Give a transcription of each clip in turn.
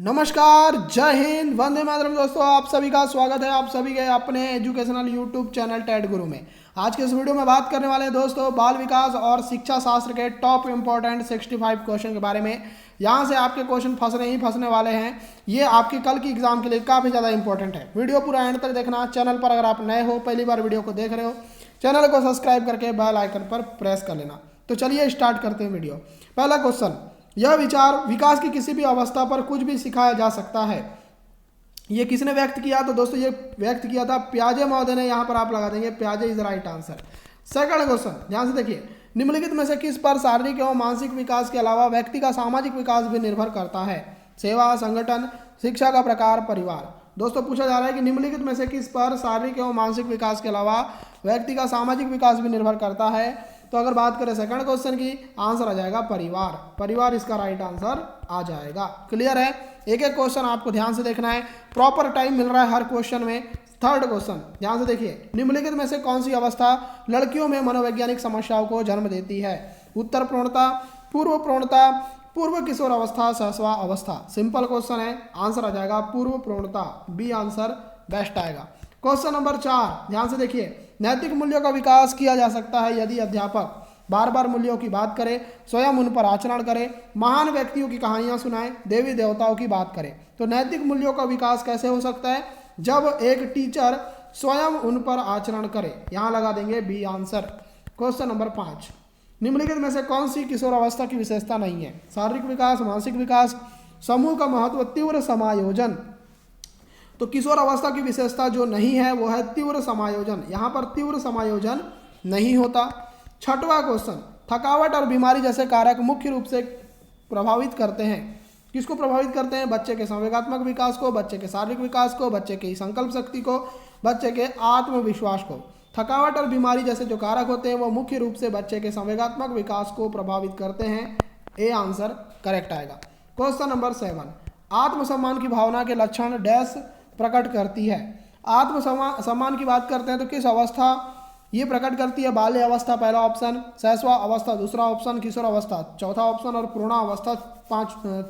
नमस्कार, जय हिंद, वंदे मातरम। दोस्तों, आप सभी का स्वागत है आप सभी के अपने एजुकेशनल यूट्यूब चैनल टेट गुरु में। आज के इस वीडियो में बात करने वाले हैं दोस्तों बाल विकास और शिक्षा शास्त्र के टॉप इंपॉर्टेंट 65 क्वेश्चन के बारे में। यहाँ से आपके क्वेश्चन फंसने ही फंसने वाले हैं। ये आपकी कल की एग्जाम के लिए काफ़ी ज़्यादा इंपॉर्टेंट है। वीडियो पूरा एंड तक देखना। चैनल पर अगर आप नए हो, पहली बार वीडियो को देख रहे हो, चैनल को सब्सक्राइब करके बेल आइकन पर प्रेस कर लेना। तो चलिए स्टार्ट करते हैं वीडियो। पहला क्वेश्चन, यह विचार विकास की किसी भी अवस्था पर कुछ भी सिखाया जा सकता है। ये किसने व्यक्त किया? तो दोस्तों ये व्यक्त किया था प्याजे महोदय ने। यहाँ पर आप लगा देंगे प्याजे is right answer. Second question, ध्यान से देखिए, निम्नलिखित में से किस पर शारीरिक एवं मानसिक विकास के अलावा व्यक्ति का सामाजिक विकास भी निर्भर करता है? सेवा, संगठन, शिक्षा का प्रकार, परिवार। दोस्तों पूछा जा रहा है कि निम्नलिखित में से किस पर शारीरिक एवं मानसिक विकास के अलावा व्यक्ति का सामाजिक विकास भी निर्भर करता है? तो अगर बात करें सेकंड क्वेश्चन की, आंसर आ जाएगा परिवार। परिवार इसका राइट आंसर आ जाएगा। क्लियर है? एक एक क्वेश्चन आपको ध्यान से देखना है, प्रॉपर टाइम मिल रहा है हर क्वेश्चन में। थर्ड क्वेश्चन, ध्यान से देखिए, निम्नलिखित में से कौन सी अवस्था लड़कियों में मनोवैज्ञानिक समस्याओं को जन्म देती है? उत्तर प्रौढ़ता, पूर्व प्रौढ़ता, पूर्व किशोर अवस्था, सहसवा अवस्था। सिंपल क्वेश्चन है, आंसर आ जाएगा पूर्व प्रौढ़ता। बी आंसर बेस्ट आएगा। क्वेश्चन नंबर 4, ध्यान से देखिए, नैतिक मूल्यों का विकास किया जा सकता है यदि अध्यापक बार बार मूल्यों की बात करे, स्वयं उन पर आचरण करे, महान व्यक्तियों की कहानियां सुनाए, देवी देवताओं की बात करे। तो नैतिक मूल्यों का विकास कैसे हो सकता है? जब एक टीचर स्वयं उन पर आचरण करे। यहां लगा देंगे बी आंसर। क्वेश्चन नंबर 5, निम्नलिखित में से कौन सी किशोर अवस्था की विशेषता नहीं है? शारीरिक विकास, मानसिक विकास, समूह का महत्व, तीव्र समायोजन। तो किशोर अवस्था की विशेषता जो नहीं है वो है तीव्र समायोजन। यहाँ पर तीव्र समायोजन नहीं होता। छठवां क्वेश्चन, थकावट और बीमारी जैसे कारक मुख्य रूप से प्रभावित करते हैं। किसको प्रभावित करते हैं? बच्चे के संवेगात्मक विकास को, बच्चे के शारीरिक विकास को, बच्चे की संकल्प शक्ति को, बच्चे के आत्मविश्वास को। थकावट और बीमारी जैसे जो कारक होते हैं वो मुख्य रूप से बच्चे के संवेगात्मक विकास को प्रभावित करते हैं। ए आंसर करेक्ट आएगा। क्वेश्चन नंबर 7, आत्मसम्मान की भावना के लक्षण डैश प्रकट करती है। आत्मसम्मान की बात करते हैं तो किस अवस्था ये प्रकट करती है? बाल्य अवस्था पहला ऑप्शन, शैशवा अवस्था दूसरा ऑप्शन, किशोर अवस्था चौथा ऑप्शन और पूर्णा अवस्था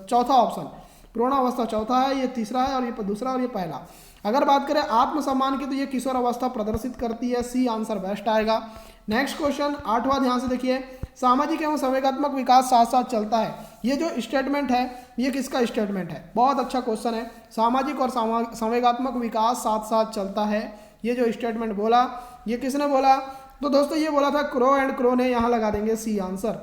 चौथा ऑप्शन। पूर्णा अवस्था चौथा है, ये तीसरा है, और ये दूसरा और ये पहला। अगर बात करें आत्मसम्मान की तो ये किशोर अवस्था प्रदर्शित करती है। सी आंसर बेस्ट आएगा। नेक्स्ट क्वेश्चन 8वां, ध्यान से देखिए, सामाजिक एवं संवेगात्मक विकास साथ साथ चलता है। ये जो स्टेटमेंट है ये किसका स्टेटमेंट है? बहुत अच्छा क्वेश्चन है। सामाजिक और संवेगात्मक विकास साथ साथ चलता है, ये जो स्टेटमेंट बोला ये किसने बोला? तो दोस्तों ये बोला था क्रो एंड क्रो ने। यहाँ लगा देंगे सी आंसर।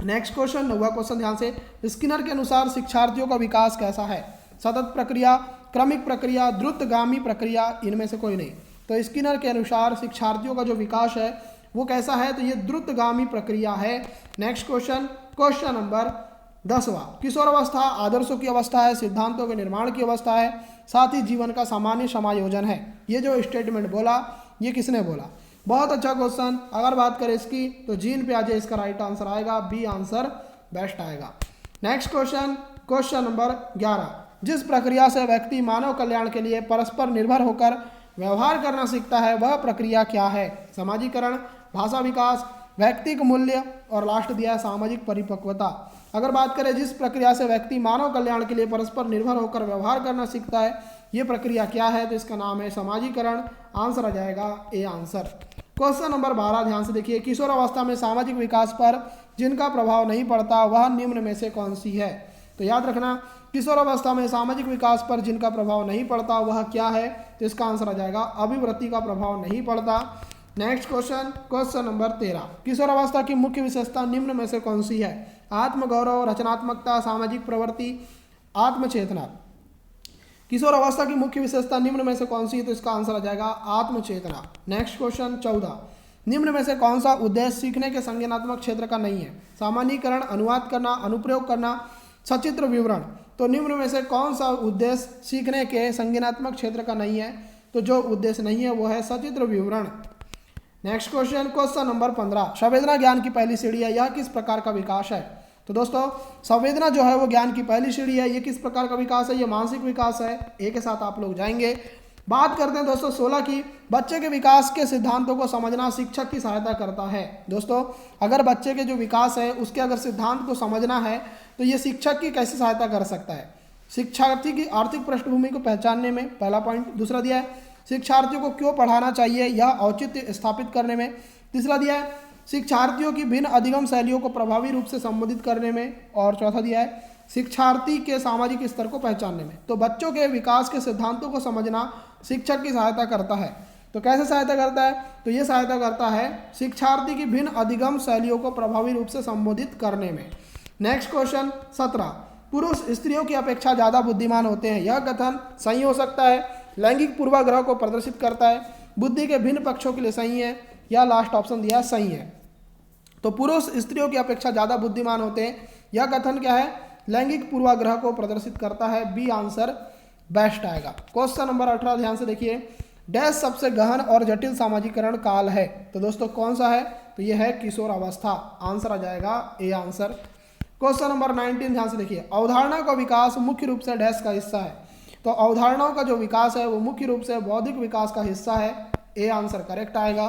नेक्स्ट क्वेश्चन 9वां क्वेश्चन, ध्यान से, स्किनर के अनुसार शिक्षार्थियों का विकास कैसा है? सतत प्रक्रिया, क्रमिक प्रक्रिया, द्रुतगामी प्रक्रिया, इनमें से कोई नहीं। तो स्किनर के अनुसार शिक्षार्थियों का जो विकास है वो कैसा है? तो ये द्रुतगामी प्रक्रिया है। नेक्स्ट क्वेश्चन, क्वेश्चन नंबर 10वां, किशोर अवस्था आदर्शों की अवस्था है, सिद्धांतों के निर्माण की अवस्था है, साथ ही जीवन का सामान्य समायोजन है। ये जो स्टेटमेंट बोला ये किसने बोला? बहुत अच्छा क्वेश्चन। अगर बात करें इसकी तो जीन पियाजे इसका राइट आंसर आएगा। बी आंसर बेस्ट आएगा। नेक्स्ट क्वेश्चन, क्वेश्चन नंबर 11, जिस प्रक्रिया से व्यक्ति मानव कल्याण के लिए परस्पर निर्भर होकर व्यवहार करना सीखता है वह प्रक्रिया क्या है? समाजीकरण, भाषा विकास, व्यक्तिक मूल्य, और लास्ट दिया है सामाजिक परिपक्वता। अगर बात करें जिस प्रक्रिया से व्यक्ति मानव कल्याण के लिए परस्पर निर्भर होकर व्यवहार करना सीखता है ये प्रक्रिया क्या है? तो इसका नाम है समाजीकरण। आंसर आ जाएगा ए आंसर। क्वेश्चन नंबर 12, ध्यान से देखिए, किशोर अवस्था में सामाजिक विकास पर जिनका प्रभाव नहीं पड़ता वह निम्न में से कौन सी है? तो याद रखना, किशोर अवस्था में सामाजिक विकास पर जिनका प्रभाव नहीं पड़ता वह क्या है? तो इसका आंसर आ जाएगा अभिवृत्ति का प्रभाव नहीं पड़ता। नेक्स्ट क्वेश्चन, क्वेश्चन नंबर 13, किशोर अवस्था की मुख्य विशेषता निम्न में से कौन सी है? आत्मगौरव, रचनात्मकता, सामाजिक प्रवृत्ति, आत्मचेतना। किशोर अवस्था की मुख्य विशेषता निम्न में से कौन सी है? तो इसका आंसर आ जाएगा आत्मचेतना। नेक्स्ट क्वेश्चन 14, निम्न में से कौन सा उद्देश्य सीखने के संज्ञानात्मक क्षेत्र का नहीं है? सामान्यीकरण, अनुवाद करना, अनुप्रयोग करना, सचित्र विवरण। तो निम्न में से कौन सा उद्देश्य सीखने के संज्ञानात्मक क्षेत्र का नहीं है? तो जो उद्देश्य नहीं है वो है सचित्र विवरण। नेक्स्ट क्वेश्चन, क्वेश्चन नंबर 15, संवेदना ज्ञान की पहली सीढ़ी है, यह किस प्रकार का विकास है? तो दोस्तों संवेदना जो है वो ज्ञान की पहली सीढ़ी है। ये किस प्रकार का विकास है? ये मानसिक विकास है। एक के साथ आप लोग जाएंगे। बात करते हैं दोस्तों 16 की, बच्चे के विकास के सिद्धांतों को समझना शिक्षक की सहायता करता है। दोस्तों अगर बच्चे के जो विकास है उसके अगर सिद्धांत को समझना है तो ये शिक्षक की कैसे सहायता कर सकता है? शिक्षार्थी की आर्थिक पृष्ठभूमि को पहचानने में, पहला पॉइंट। दूसरा दिया है शिक्षार्थियों को क्यों पढ़ाना चाहिए, यह औचित्य स्थापित करने में। तीसरा दिया है शिक्षार्थियों की भिन्न अधिगम शैलियों को प्रभावी रूप से संबोधित करने में। और चौथा दिया है शिक्षार्थी के सामाजिक स्तर को पहचानने में। तो बच्चों के विकास के सिद्धांतों को समझना शिक्षक की सहायता करता है। तो कैसे सहायता करता है, तो ये सहायता करता है शिक्षार्थी की भिन्न अधिगम शैलियों को प्रभावी रूप से संबोधित करने में। नेक्स्ट क्वेश्चन 17, पुरुष स्त्रियों की अपेक्षा ज़्यादा बुद्धिमान होते हैं, यह कथन सही हो सकता है, लैंगिक पूर्वाग्रह को प्रदर्शित करता है, बुद्धि के भिन्न पक्षों के लिए सही है, या लास्ट ऑप्शन दिया सही है। तो पुरुष स्त्रियों की अपेक्षा ज़्यादा बुद्धिमान होते हैं, यह कथन क्या है, लैंगिक पूर्वाग्रह को प्रदर्शित करता है। बी आंसर बेस्ट आएगा। क्वेश्चन नंबर 18 ध्यान से देखिए, डैश सबसे गहन और जटिल सामाजिकरण काल है। तो दोस्तों कौन सा है, तो यह है किशोर अवस्था। आंसर आ जाएगा ए आंसर। क्वेश्चन नंबर 19 ध्यान से देखिए, अवधारणा का विकास मुख्य रूप से डैश का हिस्सा है। तो अवधारणाओं का जो विकास है वो मुख्य रूप से बौद्धिक विकास का हिस्सा है। ए आंसर करेक्ट आएगा।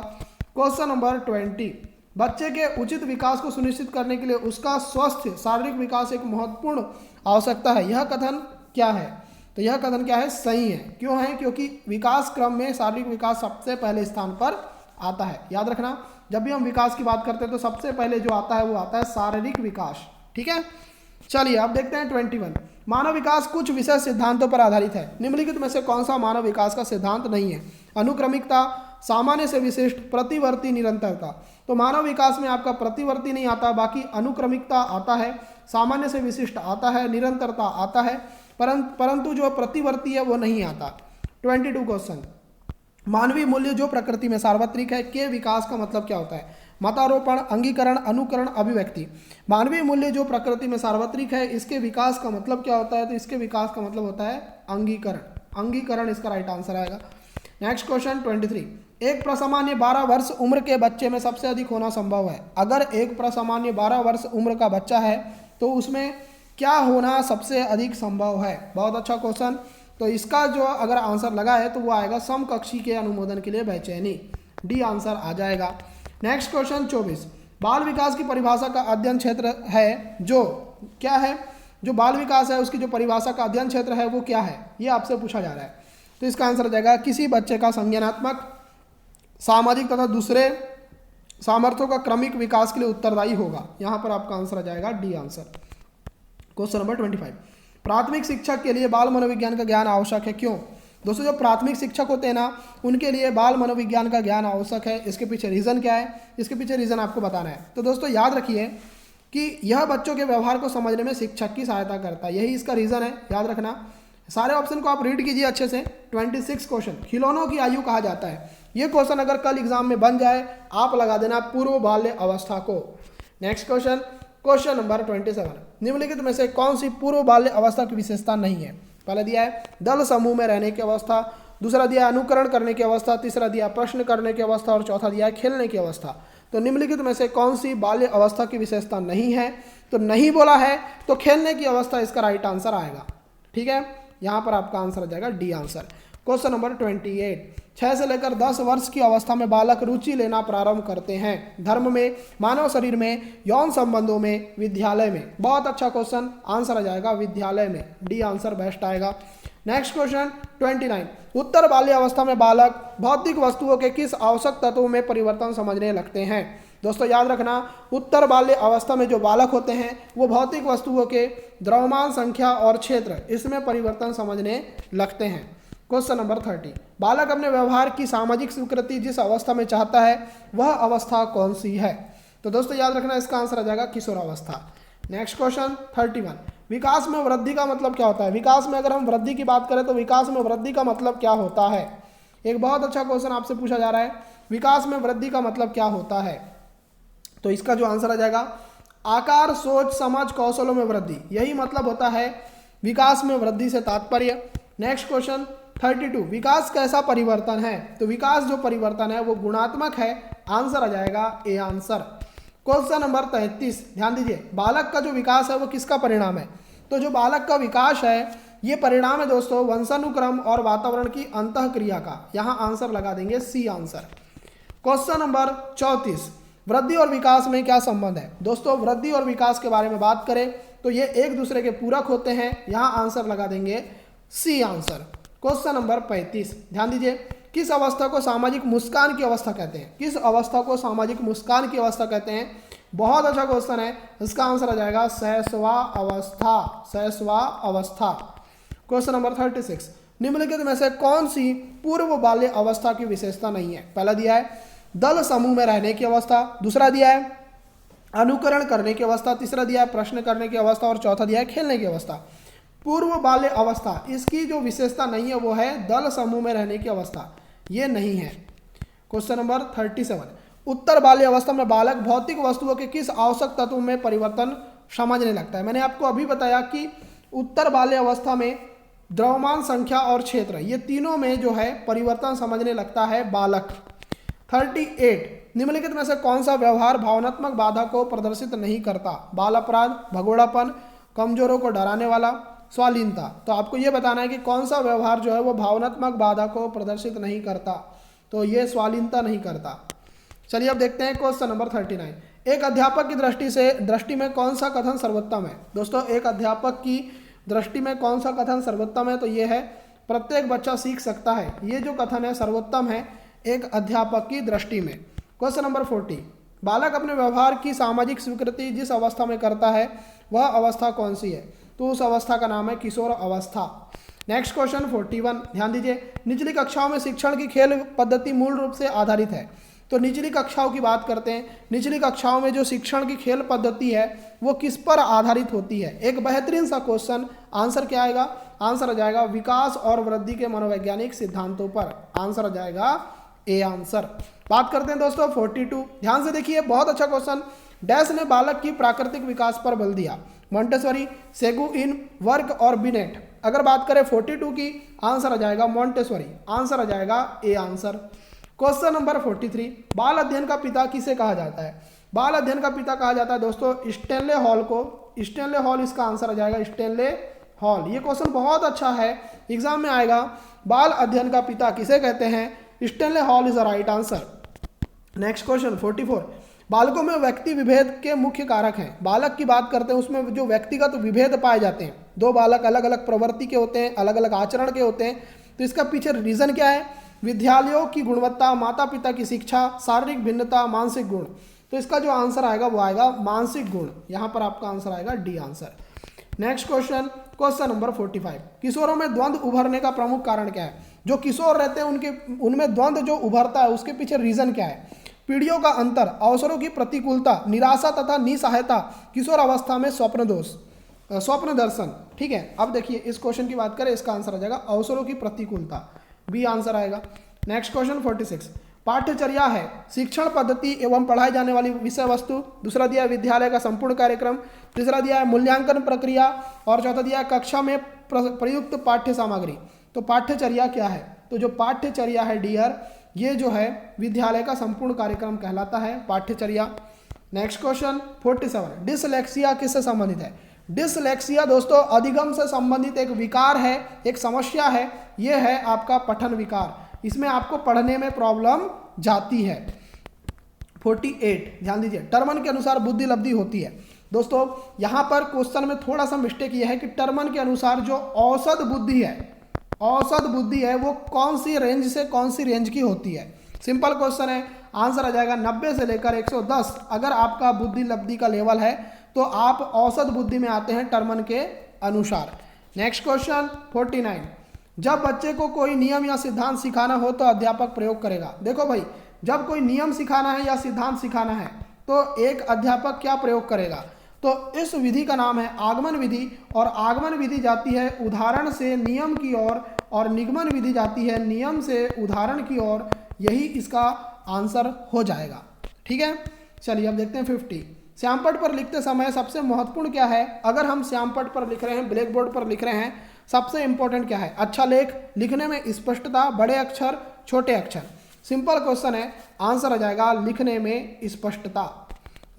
क्वेश्चन नंबर 20, बच्चे के उचित विकास को सुनिश्चित करने के लिए उसका स्वस्थ शारीरिक विकास एक महत्वपूर्ण आवश्यकता है, यह कथन क्या है। तो यह कथन क्या है, सही है। क्यों है, क्योंकि विकास क्रम में शारीरिक विकास सबसे पहले स्थान पर आता है। याद रखना, जब भी हम विकास की बात करते हैं तो सबसे पहले जो आता है वो आता है शारीरिक विकास। ठीक है, चलिए अब देखते हैं 21, मानव विकास कुछ विशेष सिद्धांतों पर आधारित है, निम्नलिखित में से कौन सा मानव विकास का सिद्धांत नहीं है। अनुक्रमिकता, सामान्य से विशिष्ट, प्रतिवर्ती, निरंतरता। तो मानव विकास में आपका प्रतिवर्ती नहीं आता, बाकी अनुक्रमिकता आता है, सामान्य से विशिष्ट आता है, निरंतरता आता है, परंतु जो प्रतिवर्ती है वो नहीं आता। 22 क्वेश्चन, मानवीय मूल्य जो प्रकृति में सार्वत्रिक है के विकास का मतलब क्या होता है। मतारोपण, अंगीकरण, अनुकरण, अभिव्यक्ति। मानवीय मूल्य जो प्रकृति में सार्वत्रिक है इसके विकास का मतलब क्या होता है, तो इसके विकास का मतलब होता है अंगीकरण। अंगीकरण इसका राइट आंसर आएगा। नेक्स्ट क्वेश्चन 23, एक प्रसामान्य 12 वर्ष उम्र के बच्चे में सबसे अधिक होना संभव है। अगर एक प्रसामान्य 12 वर्ष उम्र का बच्चा है तो उसमें क्या होना सबसे अधिक संभव है। बहुत अच्छा क्वेश्चन। तो इसका जो अगर आंसर लगा है तो वो आएगा समकक्षी के अनुमोदन के लिए बेचैनी। डी आंसर आ जाएगा। नेक्स्ट क्वेश्चन 24, बाल विकास की परिभाषा का अध्ययन क्षेत्र है जो क्या है, जो बाल विकास है उसकी जो परिभाषा का अध्ययन क्षेत्र है वो क्या है, ये आपसे पूछा जा रहा है। तो इसका आंसर आ जाएगा किसी बच्चे का संज्ञानात्मक, सामाजिक तथा दूसरे सामर्थ्यों का क्रमिक विकास के लिए उत्तरदायी होगा। यहाँ पर आपका आंसर आ जाएगा डी आंसर। क्वेश्चन नंबर 25, प्राथमिक शिक्षक के लिए बाल मनोविज्ञान का ज्ञान आवश्यक है, क्यों। दोस्तों जो प्राथमिक शिक्षक होते हैं ना उनके लिए बाल मनोविज्ञान का ज्ञान आवश्यक है। इसके पीछे रीज़न क्या है, इसके पीछे रीज़न आपको बताना है। तो दोस्तों याद रखिए कि यह बच्चों के व्यवहार को समझने में शिक्षक की सहायता करता है, यही इसका रीज़न है। याद रखना, सारे ऑप्शन को आप रीड कीजिए अच्छे से। 26 क्वेश्चन, खिलौनों की आयु कहा जाता है। ये क्वेश्चन अगर कल एग्जाम में बन जाए आप लगा देना पूर्व बाल्य अवस्था को। नेक्स्ट क्वेश्चन, क्वेश्चन नंबर 27, निम्नलिखित में से कौन सी पूर्व बाल्य अवस्था की विशेषता नहीं है। पहले दिया है दल समूह में रहने की अवस्था, दूसरा दिया अनुकरण करने की अवस्था, तीसरा दिया प्रश्न करने की अवस्था और चौथा दिया है खेलने की अवस्था। तो निम्नलिखित में से कौन सी बाल्य अवस्था की विशेषता नहीं है, तो नहीं बोला है तो खेलने की अवस्था इसका राइट आंसर आएगा। ठीक है, यहाँ पर आपका आंसर आ जाएगा डी आंसर। क्वेश्चन नंबर 28, 6 से लेकर 10 वर्ष की अवस्था में बालक रुचि लेना प्रारंभ करते हैं, धर्म में, मानव शरीर में, यौन संबंधों में, विद्यालय में। बहुत अच्छा क्वेश्चन, आंसर आ जाएगा विद्यालय में। डी आंसर बेस्ट आएगा। नेक्स्ट क्वेश्चन 29, उत्तर बाल्य अवस्था में बालक भौतिक वस्तुओं के किस आवश्यक तत्वों में परिवर्तन समझने लगते हैं। दोस्तों याद रखना, उत्तर बाल्य अवस्था में जो बालक होते हैं वो भौतिक वस्तुओं के द्रव्यमान, संख्या और क्षेत्र इसमें परिवर्तन समझने लगते हैं। क्वेश्चन नंबर 30, बालक अपने व्यवहार की सामाजिक स्वीकृति जिस अवस्था में चाहता है वह अवस्था कौन सी है। तो दोस्तों याद रखना, इसका आंसर आ जाएगा किशोरावस्था। नेक्स्ट क्वेश्चन 31, विकास में वृद्धि का मतलब क्या होता है। विकास में अगर हम वृद्धि की बात करें तो विकास में वृद्धि का मतलब क्या होता है। एक बहुत अच्छा क्वेश्चन आपसे पूछा जा रहा है, विकास में वृद्धि का मतलब क्या होता है। तो इसका जो आंसर आ जाएगा आकार, सोच, समझ, कौशलों में वृद्धि, यही मतलब होता है विकास में वृद्धि से तात्पर्य। नेक्स्ट क्वेश्चन 32, विकास कैसा परिवर्तन है। तो विकास जो परिवर्तन है वो गुणात्मक है। आंसर आ जाएगा ए आंसर। क्वेश्चन नंबर 33, ध्यान दीजिए, बालक का जो विकास है वो किसका परिणाम है। तो जो बालक का विकास है ये परिणाम है दोस्तों वंशानुक्रम और वातावरण की अंतःक्रिया का। यहाँ आंसर लगा देंगे सी आंसर। क्वेश्चन नंबर 34, वृद्धि और विकास में क्या संबंध है। दोस्तों वृद्धि और विकास के बारे में बात करें तो ये एक दूसरे के पूरक होते हैं। यहाँ आंसर लगा देंगे सी आंसर। क्वेश्चन नंबर 35, ध्यान दीजिए, किस अवस्था को सामाजिक मुस्कान की अवस्था कहते हैं? किस अवस्था को सामाजिक मुस्कान की अवस्था कहते हैं? बहुत अच्छा क्वेश्चन है, इसका आंसर आ जाएगा शैशवा अवस्था। शैशवा अवस्था। क्वेश्चन नंबर 36, निम्नलिखित में से कौन सी पूर्व बाल्य अवस्था की विशेषता नहीं है? पहला दिया है दल समूह में रहने की अवस्था, दूसरा दिया है अनुकरण करने की अवस्था, तीसरा दिया है प्रश्न करने की अवस्था और चौथा दिया है खेलने की अवस्था। पूर्व बाल्य अवस्था, इसकी जो विशेषता नहीं है वो है दल समूह में रहने की अवस्था, ये नहीं है। क्वेश्चन नंबर 37, उत्तर बाल्य अवस्था में बालक भौतिक वस्तुओं के किस आवश्यक तत्व में परिवर्तन समझने लगता है? मैंने आपको अभी बताया कि उत्तर बाल्य अवस्था में द्रव्यमान, संख्या और क्षेत्र, ये तीनों में जो है परिवर्तन समझने लगता है बालक। 38, निम्नलिखित में से कौन सा व्यवहार भावनात्मक बाधा को प्रदर्शित नहीं करता? बाल अपराध, भगोड़ापन, कमजोरों को डराने वाला, स्वालीनता। तो आपको ये बताना है कि कौन सा व्यवहार जो है वो भावनात्मक बाधा को प्रदर्शित नहीं करता, तो ये स्वालीनता नहीं करता। चलिए अब देखते हैं क्वेश्चन नंबर 39, एक अध्यापक की दृष्टि में कौन सा कथन सर्वोत्तम है? दोस्तों एक अध्यापक की दृष्टि में कौन सा कथन सर्वोत्तम है? तो ये है प्रत्येक बच्चा सीख सकता है, ये जो कथन है सर्वोत्तम है एक अध्यापक की दृष्टि में। क्वेश्चन नंबर 40, बालक अपने व्यवहार की सामाजिक स्वीकृति जिस अवस्था में करता है वह अवस्था कौन सी है? तो उस अवस्था का नाम है किशोर अवस्था। नेक्स्ट क्वेश्चन 41, ध्यान दीजिए, निचली कक्षाओं में शिक्षण की खेल पद्धति मूल रूप से आधारित है। तो निचली कक्षाओं की बात करते हैं, निचली कक्षाओं में जो शिक्षण की खेल पद्धति है वो किस पर आधारित होती है? एक बेहतरीन सा क्वेश्चन, आंसर क्या आएगा? आंसर आ जाएगा विकास और वृद्धि के मनोवैज्ञानिक सिद्धांतों पर। आंसर आ जाएगा ए आंसर। बात करते हैं दोस्तों 42, ध्यान से देखिए, बहुत अच्छा क्वेश्चन। डैश ने बालक की प्राकृतिक विकास पर बल दिया? मॉन्टेसरी, सेगुइन, वर्क और बिनेट। अगर बात करें 42 की, आंसर आ जाएगा मॉन्टेसरी। आंसर आ जाएगा ए आंसर। क्वेश्चन नंबर 43, बाल अध्ययन का पिता किसे कहा जाता है? बाल अध्ययन का पिता कहा जाता है दोस्तों स्टेनले हॉल को। स्टेनले हॉल, इसका आंसर आ जाएगा स्टेनले हॉल। ये क्वेश्चन बहुत अच्छा है, एग्जाम में आएगा। बाल अध्ययन का पिता किसे कहते हैं? Stanley hall is the right answer. Next question 44, बालकों में व्यक्ति विभेद के मुख्य कारक हैं। बालक की बात करते हैं, उसमें जो व्यक्तिगत विभेद पाए जाते हैं, दो बालक अलग अलग प्रवृत्ति के होते हैं, अलग अलग आचरण के होते हैं, तो इसका पीछे रीजन क्या है? विद्यालयों की गुणवत्ता, माता पिता की शिक्षा, शारीरिक भिन्नता, मानसिक गुण। तो इसका जो आंसर आएगा वो आएगा मानसिक गुण। यहाँ पर आपका आंसर आएगा D answer. Next question, question number 45, किशोरों में द्वंद्व उभरने का प्रमुख कारण क्या है? जो किशोर रहते हैं उनमें द्वंद्व जो उभरता है उसके पीछे रीजन क्या है? पीढ़ियों का अंतर, अवसरों की प्रतिकूलता, निराशा तथा निसहायता, किशोर अवस्था में स्वप्न दोष, स्वप्न दर्शन। ठीक है, अब देखिए इस क्वेश्चन की बात करें, इसका आंसर आ जाएगा अवसरों की प्रतिकूलता, बी आंसर आएगा। नेक्स्ट क्वेश्चन 46, पाठ्यचर्या है शिक्षण पद्धति एवं पढ़ाई जाने वाली विषय वस्तु। दूसरा दिया है विद्यालय का संपूर्ण कार्यक्रम। तीसरा दिया है मूल्यांकन प्रक्रिया और चौथा दिया है कक्षा में प्रयुक्त पाठ्य सामग्री। तो पाठ्यचर्या क्या है? तो जो पाठ्यचर्या है डियर, ये जो है विद्यालय का संपूर्ण कार्यक्रम कहलाता है पाठ्यचर्या। नेक्स्ट क्वेश्चन 47, डिसलेक्सिया किससे संबंधित है? डिसलेक्सिया दोस्तों अधिगम से संबंधित एक विकार है, एक समस्या है। ये है आपका पठन विकार, इसमें आपको पढ़ने में प्रॉब्लम जाती है। 48, ध्यान दीजिए, टर्मन के अनुसार बुद्धि लब्धि होती है। दोस्तों यहाँ पर क्वेश्चन में थोड़ा सा मिस्टेक यह है कि टर्मन के अनुसार जो औसत बुद्धि है, औसत बुद्धि है वो कौन सी रेंज से कौन सी रेंज की होती है? सिंपल क्वेश्चन है, आंसर आ जाएगा 90 से लेकर 110। अगर आपका बुद्धि लब्धि का लेवल है तो आप औसत बुद्धि में आते हैं टर्मन के अनुसार। नेक्स्ट क्वेश्चन 49, जब बच्चे को कोई नियम या सिद्धांत सिखाना हो तो अध्यापक प्रयोग करेगा। देखो भाई, जब कोई नियम सिखाना है या सिद्धांत सिखाना है तो एक अध्यापक क्या प्रयोग करेगा? तो इस विधि का नाम है आगमन विधि, और आगमन विधि जाती है उदाहरण से नियम की ओर और निगमन विधि जाती है नियम से उदाहरण की ओर। यही इसका आंसर हो जाएगा। ठीक है, चलिए अब देखते हैं 50, श्यामपट्ट पर लिखते समय सबसे महत्वपूर्ण क्या है? अगर हम श्यामपट्ट पर लिख रहे हैं, ब्लैक बोर्ड पर लिख रहे हैं, सबसे इंपॉर्टेंट क्या है? अच्छा लेख, लिखने में स्पष्टता, बड़े अक्षर, छोटे अक्षर। सिंपल क्वेश्चन है, आंसर आ जाएगा लिखने में स्पष्टता।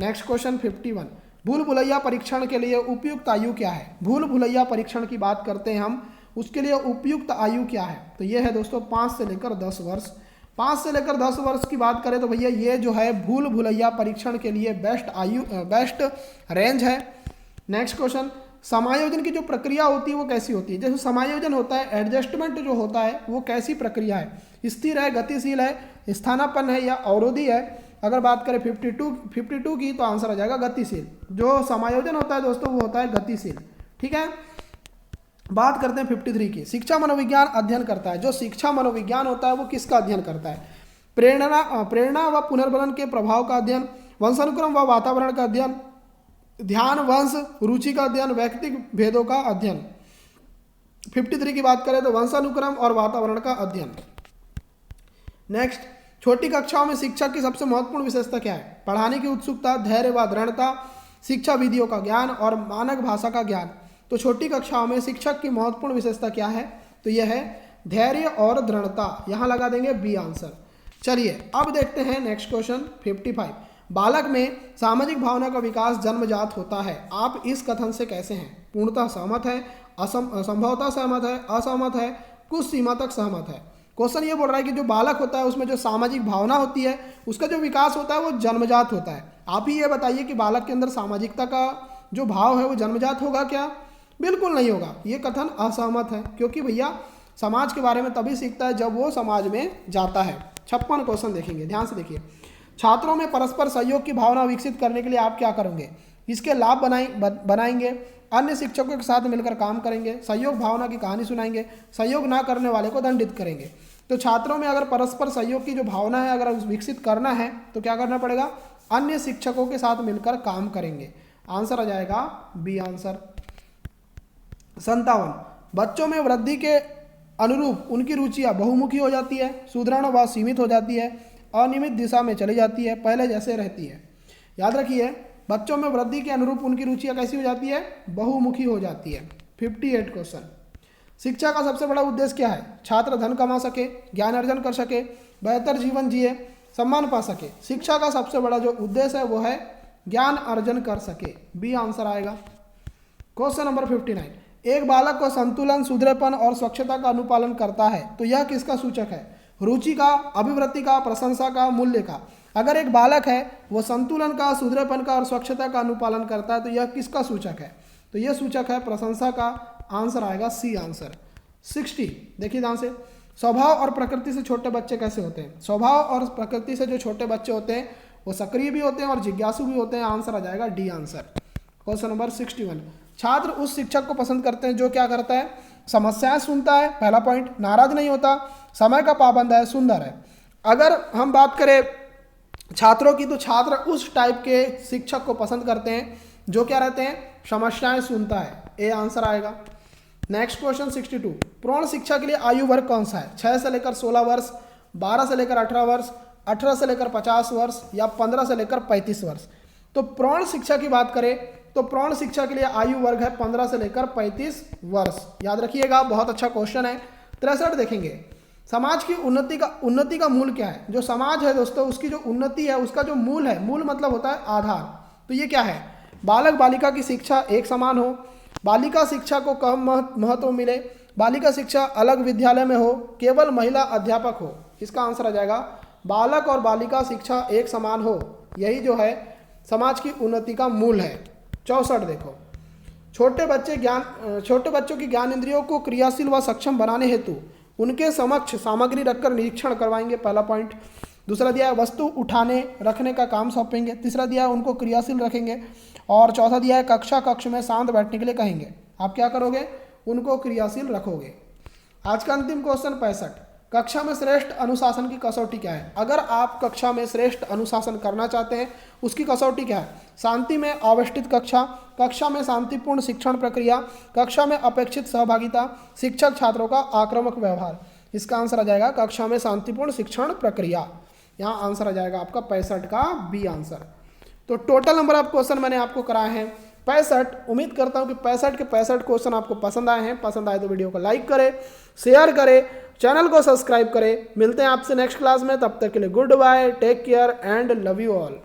नेक्स्ट क्वेश्चन 51, भूल भुलैया परीक्षण के लिए उपयुक्त आयु क्या है? भूल भुलैया परीक्षण की बात करते हैं हम, उसके लिए उपयुक्त आयु क्या है? तो ये है दोस्तों 5 से लेकर 10 वर्ष। 5 से लेकर 10 वर्ष की बात करें तो भैया ये जो है भूल भुलैया परीक्षण के लिए बेस्ट रेंज है। नेक्स्ट क्वेश्चन, समायोजन की जो प्रक्रिया होती है वो कैसी होती है? जैसे समायोजन होता है, एडजस्टमेंट जो होता है वो कैसी प्रक्रिया है? स्थिर है, गतिशील है, स्थानापन्न है या अवरोधी है? अगर बात करें 52 की तो आंसर आ जाएगा गतिशील। जो समायोजन होता है दोस्तों वो होता है गतिशील। ठीक है, बात करते हैं 53 की। शिक्षा मनोविज्ञान अध्ययन करता है। जो शिक्षा मनोविज्ञान होता है वो किसका अध्ययन करता है? प्रेरणा व पुनर्बलन के प्रभाव का अध्ययन, वंशानुक्रम व वातावरण का अध्ययन, ध्यान, वंश, रुचि का अध्ययन, व्यक्तिगत भेदों का अध्ययन। 53 की बात करें तो वंशानुक्रम और वातावरण का अध्ययन। नेक्स्ट, छोटी कक्षाओं में शिक्षक की सबसे महत्वपूर्ण विशेषता क्या है? पढ़ाने की उत्सुकता, धैर्य व दृढ़ता, शिक्षा विधियों का ज्ञान और मानक भाषा का ज्ञान। तो छोटी कक्षाओं में शिक्षक की महत्वपूर्ण विशेषता क्या है? तो यह है धैर्य और दृढ़ता। यहाँ लगा देंगे बी आंसर। चलिए अब देखते हैं नेक्स्ट क्वेश्चन 55। बालक में सामाजिक भावना का विकास जन्मजात होता है। आप इस कथन से कैसे हैं? पूर्णतः सहमत है, असंभवतः सहमत है, असहमत है, कुछ सीमा तक सहमत है। क्वेश्चन ये बोल रहा है कि जो बालक होता है उसमें जो सामाजिक भावना होती है उसका जो विकास होता है वो जन्मजात होता है। आप ही ये बताइए कि बालक के अंदर सामाजिकता का जो भाव है वो जन्मजात होगा क्या? बिल्कुल नहीं होगा। ये कथन असहमत है, क्योंकि भैया समाज के बारे में तभी सीखता है जब वो समाज में जाता है। 56 क्वेश्चन देखेंगे, ध्यान से देखिए। छात्रों में परस्पर सहयोग की भावना विकसित करने के लिए आप क्या करेंगे? इसके लाभ बनाएंगे, अन्य शिक्षकों के साथ मिलकर काम करेंगे, सहयोग भावना की कहानी सुनाएंगे, सहयोग ना करने वाले को दंडित करेंगे। तो छात्रों में अगर परस्पर सहयोग की जो भावना है अगर विकसित करना है तो क्या करना पड़ेगा? अन्य शिक्षकों के साथ मिलकर काम करेंगे। आंसर आ जाएगा बी आंसर। 57, बच्चों में वृद्धि के अनुरूप उनकी रुचियां बहुमुखी हो जाती है, सुदृढ़ व सीमित हो जाती है, अनियमित दिशा में चली जाती है, पहले जैसे रहती है। याद रखिए, बच्चों में वृद्धि के अनुरूप उनकी रुचियां कैसी हो जाती है? बहुमुखी हो जाती है। 58 क्वेश्चन, शिक्षा का सबसे बड़ा उद्देश्य क्या है? छात्र धन कमा सके, ज्ञान अर्जन कर सके, बेहतर जीवन जिए, सम्मान पा सके। शिक्षा का सबसे बड़ा जो उद्देश्य है वो है ज्ञान अर्जन कर सके। बी आंसर आएगा। क्वेश्चन नंबर 59, एक बालक को संतुलन, सुधरेपन और स्वच्छता का अनुपालन करता है तो यह किसका सूचक है? रुचि का, अभिवृत्ति का, प्रशंसा का, मूल्य का। अगर एक बालक है वो संतुलन का, सुधरेपन का और स्वच्छता का अनुपालन करता है तो यह किसका सूचक है? तो यह सूचक है प्रशंसा का। आंसर आएगा सी आंसर। 60, देखिए ध्यान से। स्वभाव और प्रकृति से छोटे बच्चे कैसे होते हैं? स्वभाव और प्रकृति से जो छोटे बच्चे होते हैं वो सक्रिय भी होते हैं और जिज्ञासु भी होते हैं। आंसर आ जाएगा डी आंसर। क्वेश्चन नंबर 61, छात्र उस शिक्षक को पसंद करते हैं जो क्या करता है? समस्याएं सुनता है, पहला पॉइंट, नाराज नहीं होता, समय का पाबंद है, सुंदर है। अगर हम बात करें छात्रों की तो छात्र उस टाइप के शिक्षक को पसंद करते हैं जो क्या रहते हैं? समस्याएं सुनता है। ए आंसर आएगा। नेक्स्ट क्वेश्चन 62, प्रौढ़ शिक्षा के लिए आयु वर्ग कौन सा है? 6 से लेकर 16 वर्ष, 12 से लेकर 18 वर्ष, 18 से लेकर 50 वर्ष या 15 से लेकर 35 वर्ष। तो प्रौढ़ शिक्षा की बात करें तो प्रौढ़ शिक्षा के लिए आयु वर्ग है 15 से लेकर 35 वर्ष। याद रखिएगा, बहुत अच्छा क्वेश्चन है। 63 देखेंगे, समाज की उन्नति का मूल क्या है? जो समाज है दोस्तों उसकी जो उन्नति है उसका जो मूल है, मूल मतलब होता है आधार। तो ये क्या है? बालक बालिका की शिक्षा एक समान हो, बालिका शिक्षा को कम महत्व मिले, बालिका शिक्षा अलग विद्यालय में हो, केवल महिला अध्यापक हो। इसका आंसर आ जाएगा बालक और बालिका शिक्षा एक समान हो। यही जो है समाज की उन्नति का मूल है। 64 देखो, छोटे बच्चों की ज्ञान इंद्रियों को क्रियाशील व सक्षम बनाने हेतु उनके समक्ष सामग्री रखकर निरीक्षण करवाएंगे, पहला पॉइंट। दूसरा दिया है वस्तु उठाने रखने का काम सौंपेंगे। तीसरा दिया है उनको क्रियाशील रखेंगे। और चौथा दिया है कक्ष में शांत बैठने के लिए कहेंगे। आप क्या करोगे? उनको क्रियाशील रखोगे। आज का अंतिम क्वेश्चन 65, कक्षा में श्रेष्ठ अनुशासन की कसौटी क्या है? अगर आप कक्षा में श्रेष्ठ अनुशासन करना चाहते हैं उसकी कसौटी क्या है? शांति में अवस्थित कक्षा, कक्षा में शांतिपूर्ण शिक्षण प्रक्रिया, कक्षा में अपेक्षित सहभागिता, शिक्षक छात्रों का आक्रामक व्यवहार। इसका आंसर आ जाएगा कक्षा में शांतिपूर्ण शिक्षण प्रक्रिया। यहाँ आंसर आ जाएगा आपका 65 का बी आंसर। तो टोटल नंबर ऑफ क्वेश्चन मैंने आपको कराए हैं 65। उम्मीद करता हूँ कि 65 के 65 क्वेश्चन आपको पसंद आए हैं। पसंद आए तो वीडियो को लाइक करें, शेयर करें, चैनल को सब्सक्राइब करें। मिलते हैं आपसे नेक्स्ट क्लास में, तब तक के लिए goodbye, take care and love you all.